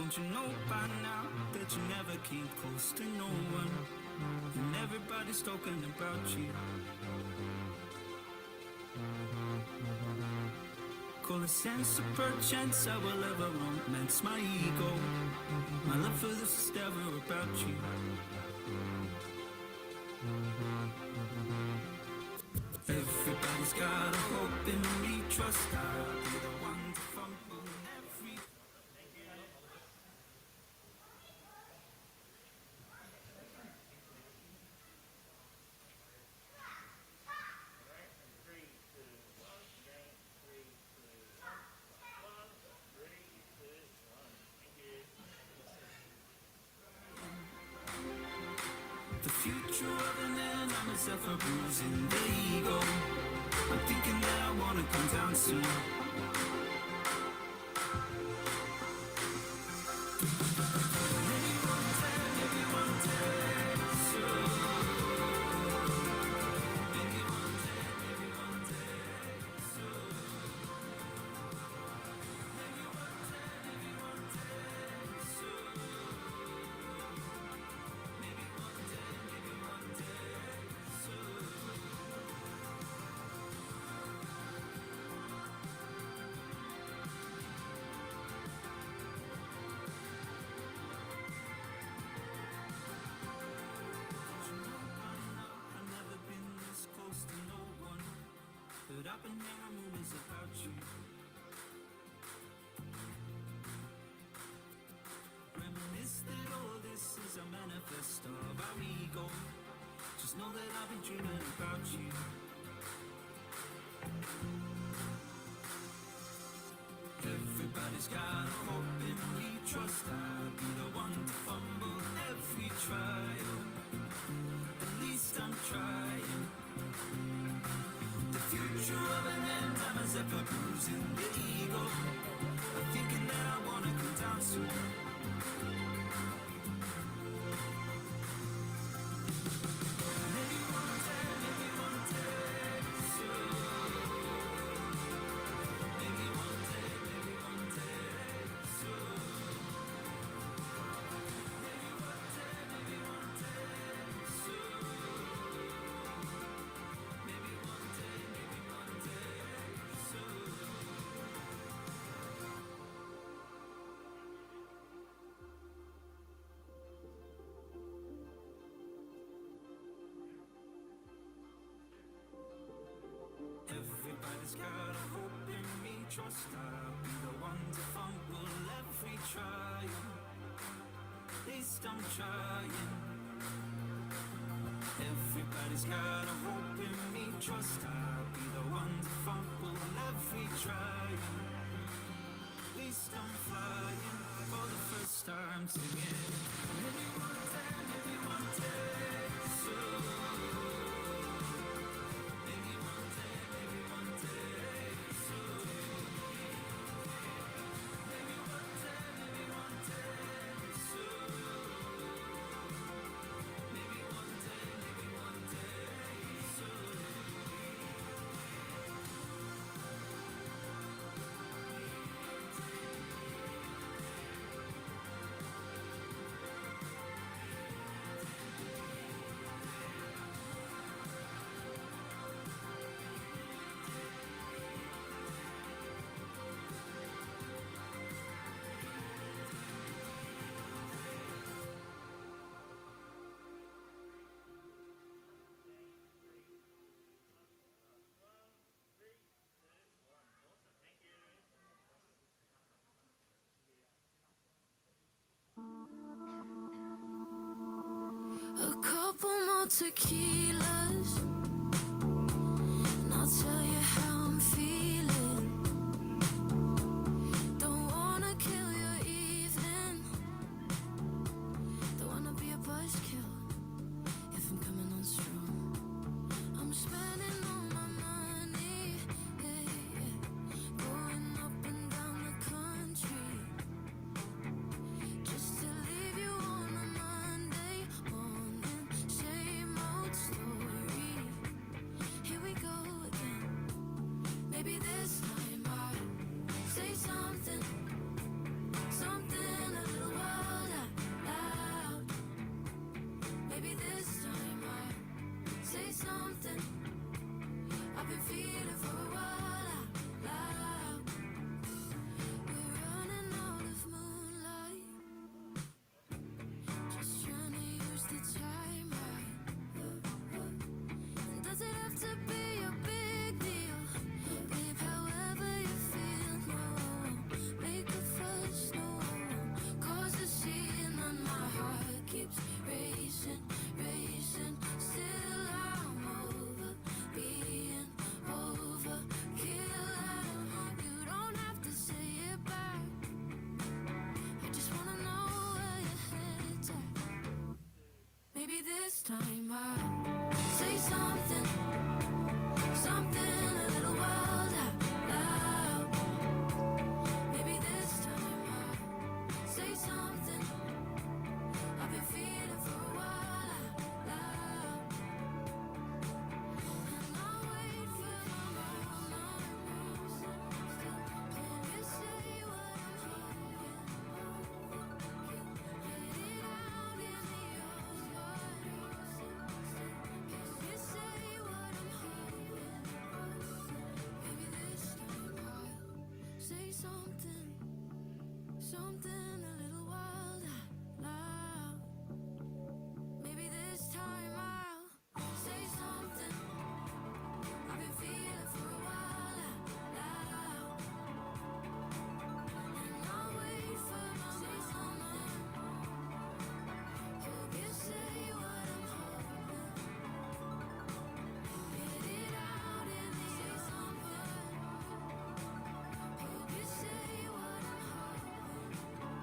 Speaker 2: Don't you know by now that you never came close to no one? And everybody's talking about you. Call a sense of perchance I will ever romance my ego. My love for this is never about you. Everybody's got a hope in me, trust I'll be the one to fumble every. The future of an end, I'm myself a bruising the ego. I'm thinking that I wanna come down soon. I've never been this close to no one, but I've been hearing rumors about you. Reminisce that all this is a manifest of our ego. Just know that I've been dreaming about you. Everybody's got a hope in me, trust I'll be the one to fumble every trial. At least I'm trying. The future of an end, I'm a zephyr bruising the ego. I'm thinking that I wanna come down soon. Maybe one day soon. Maybe one day soon. Maybe one day soon. Maybe one day soon. Everybody's got a hope in me, trust I'll be the one to fumble every trial. At least I'm trying. Everybody's got a hope in me, trust I'll be the one to fumble every trial. At least I'm flying for the first time singing. Maybe one day soon. Maybe one day soon. Maybe one day soon. Maybe one day soon.
Speaker 1: A couple more tequilas, and I'll tell you how I'm feeling. Don't wanna kill your evening. Don't wanna be a buzzkill if I'm coming on strong. I'm spending all my money, going up and down the country, just to leave you on a Monday morning. Same old story.
Speaker 2: something I've been feeling for a while out loud. We're running out of moonlight, just trying to use the time right. Does it have to be a big deal? Babe, however you feel, no, I won't make a fuss, no, I won't cause a scene, and my heart keeps racing, racing. Still I'm over being overkill. You don't have to say it back, I just wanna know where your head's at. Maybe this time I'll say something, something a little wild out loud. Maybe this time I'll say something I've been feeling for a while out loud. And I'll wait for my moments. Hope you say what I'm hoping. Get it out in the open. Hope you say what I'm hoping. Maybe this time I'll say something, something a little wild out loud. Maybe this time I'll say something I've been feeling for a while out loud. And I'll wait for my moment. Hope you say what I'm hoping. Get it out in the open. Hope you say what I'm hoping.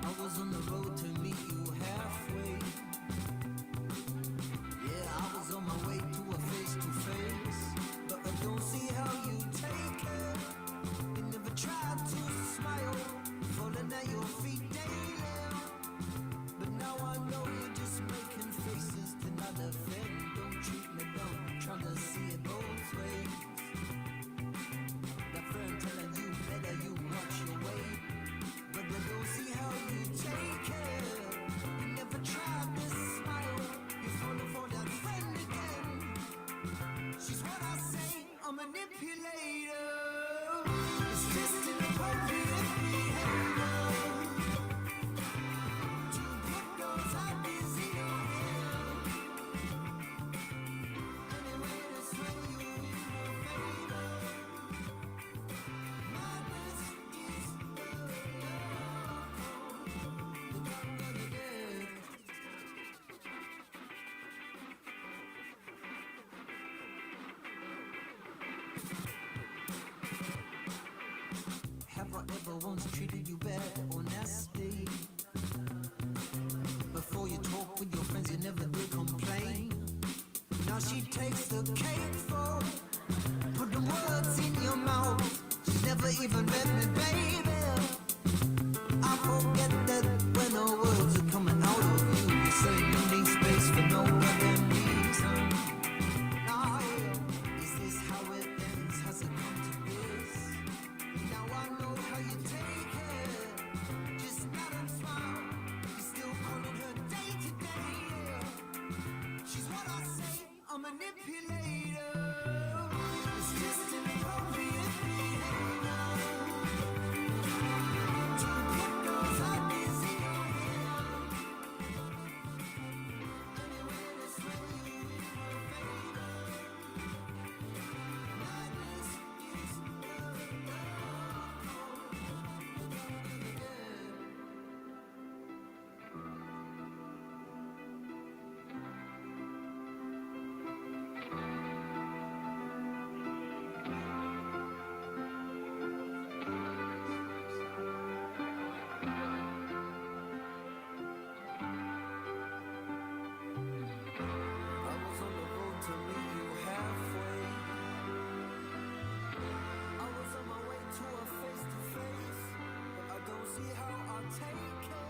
Speaker 2: I was on the road to meet you halfway. Yeah, I was on my way to a face-to-face, but I don't see how you take it. You never tried to smile, falling at your feet daily. But now I know you're just making faces to not offend. Don't treat me down, trying to see it both ways. That friend telling you better you watch your way, but I don't see how you take it. You never tried this smile, you're falling for that friend again. She's what I say, a manipulator. It's just inappropriate behavior to put those ideas in your head. Anyway, to sway you in your favor. Madness is the Have I ever once treated you bad or nasty? Before you talk with your friends, you never did complain. Now she takes the cake for putting words in your mouth. She never even met me, baby. I forget that when the words are coming out of you, you say you need space for no other reason. Now, is this how it ends? Has it come to this? Now I know how you take it. Just nod and smile. You still calling her day to day. She's what I say, a manipulator. It's just inappropriate behavior to put those ideas in your head. Anyway, to sway you in her favor. Madness is I was on the road to meet you halfway. I was on my way to a face-to-face, but I don't see how I'll take it.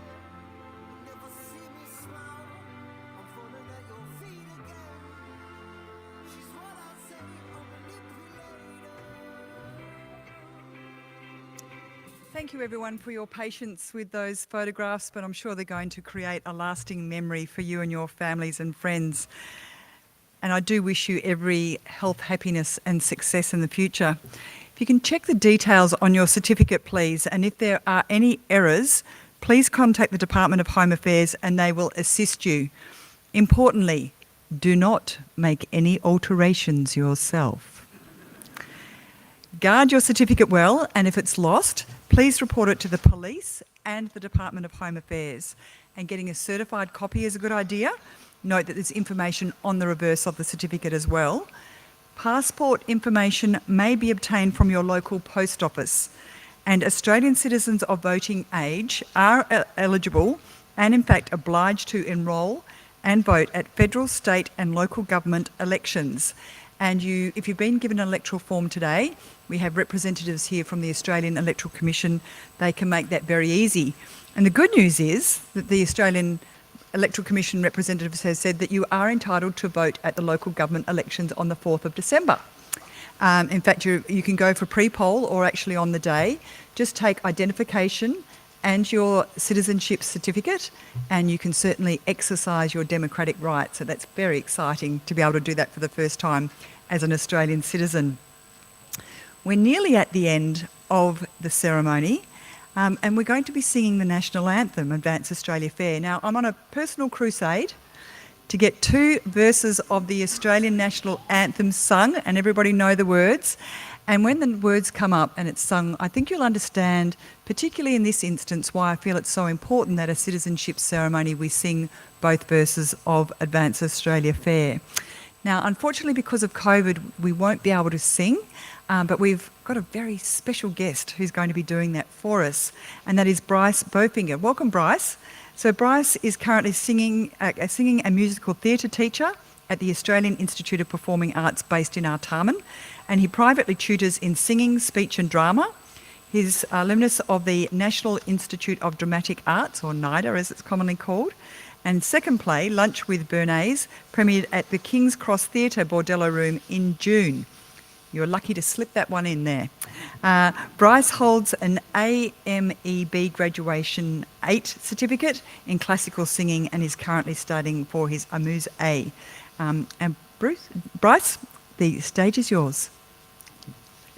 Speaker 2: You never see me smile, I'm falling at your feet again. She's what I say, a manipulator.
Speaker 6: Thank you everyone for your patience with those photographs, but I'm sure they're going to create a lasting memory for you and your families and friends. And I do wish you every health, happiness and success in the future. If you can check the details on your certificate, please, and if there are any errors, please contact the Department of Home Affairs and they will assist you. Importantly, do not make any alterations yourself. Guard your certificate well, and if it's lost, please report it to the police and the Department of Home Affairs. And getting a certified copy is a good idea. Note that there's information on the reverse of the certificate as well. Passport information may be obtained from your local post office, and Australian citizens of voting age are eligible and in fact obliged to enrol and vote at federal, state and local government elections. And if you've been given an electoral form today, we have representatives here from the Australian Electoral Commission. They can make that very easy. And the good news is that the Australian Electoral Commission representatives has said that you are entitled to vote at the local government elections on the 4th of December. In fact, you can go for pre-poll or actually on the day. Just take identification and your citizenship certificate, and you can certainly exercise your democratic right. So that's very exciting to be able to do that for the first time as an Australian citizen. We're nearly at the end of the ceremony, and we're going to be singing the national anthem, Advance Australia Fair. Now, I'm on a personal crusade to get 2 verses of the Australian national anthem sung, and everybody know the words. And when the words come up and it's sung, I think you'll understand, particularly in this instance, why I feel it's so important that a citizenship ceremony we sing both verses of Advance Australia Fair. Now, unfortunately, because of COVID, we won't be able to sing, but we've got a very special guest who's going to be doing that for us, and that is Bryce Bofinger. Welcome, Bryce. So Bryce is currently singing and musical theatre teacher at the Australian Institute of Performing Arts based in Artarmon, and he privately tutors in singing, speech and drama. He's alumnus of the National Institute of Dramatic Arts, or NIDA as it's commonly called, and second play, Lunch with Bernays, premiered at the King's Cross Theatre Bordello Room in June. You're lucky to slip that one in there. Bryce holds an AMEB Graduation 8 certificate in classical singing and is currently studying for his Amuse A. And Bryce, the stage is yours.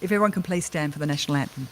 Speaker 6: If everyone can please stand for the national anthem.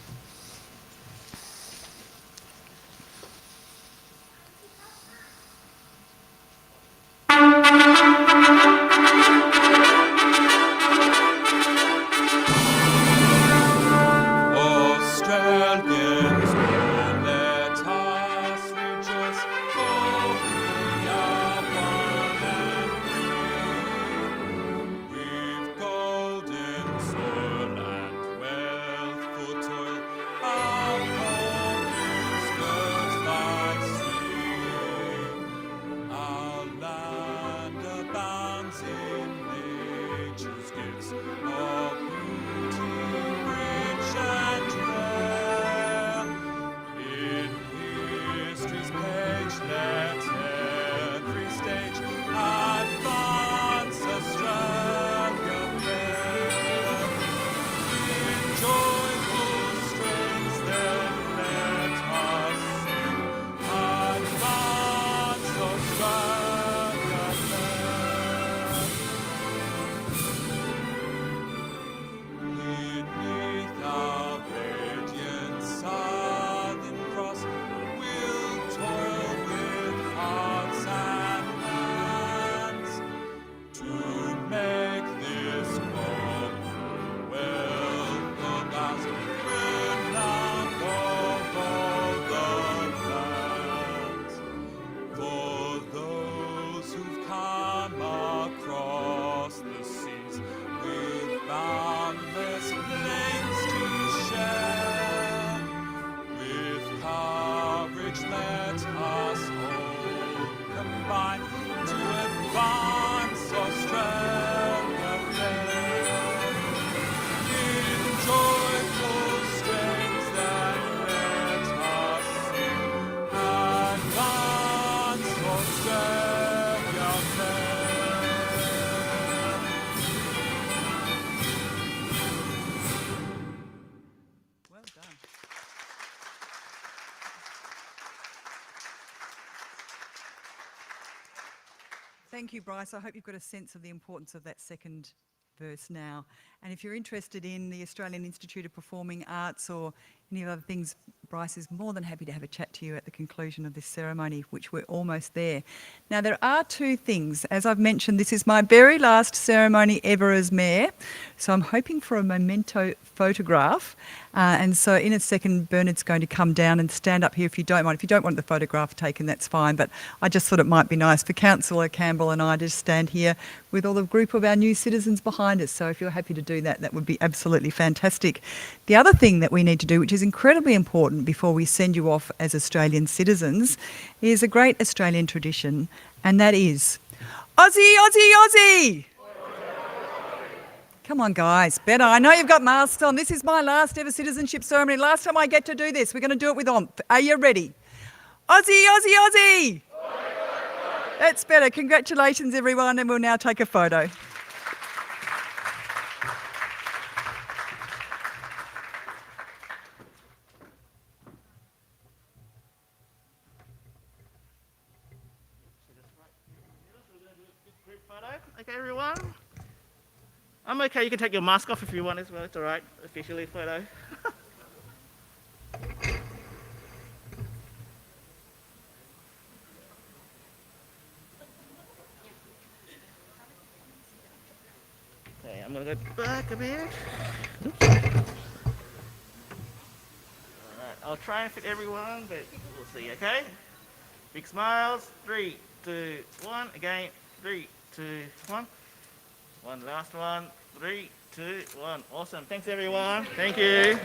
Speaker 6: Thank you, Bryce. I hope you've got a sense of the importance of that second verse now. And if you're interested in the Australian Institute of Performing Arts or any other things, Bryce is more than happy to have a chat to you at the conclusion of this ceremony, which we're almost there. Now, there are two things. As I've mentioned, this is my very last ceremony ever as Mayor, so I'm hoping for a memento photograph. And so in a second, Bernard's going to come down and stand up here if you don't mind. If you don't want the photograph taken, that's fine. But I just thought it might be nice for Councillor Campbell and I to stand here with all the group of our new citizens behind us. So if you're happy to do that, that would be absolutely fantastic. The other thing that we need to do, which is incredibly important before we send you off as Australian citizens, is a great Australian tradition, and that is Aussie, Aussie, Aussie! Come on, guys, better. I know you've got masks on. This is my last ever citizenship ceremony. Last time I get to do this. We're going to do it with on. Are you ready? Aussie, Aussie, Aussie! That's better. Congratulations, everyone, and we'll now take a photo.
Speaker 5: Okay, everyone? I'm okay, you can take your mask off if you want as well, it's alright, officially photo. Okay, I'm gonna go back a bit. I'll try and fit everyone, but we'll see, okay? Big smiles. 3, 2, 1. Again. 3, 2, 1. One last one. 3, 2, 1. Awesome. Thanks, everyone. Thank you.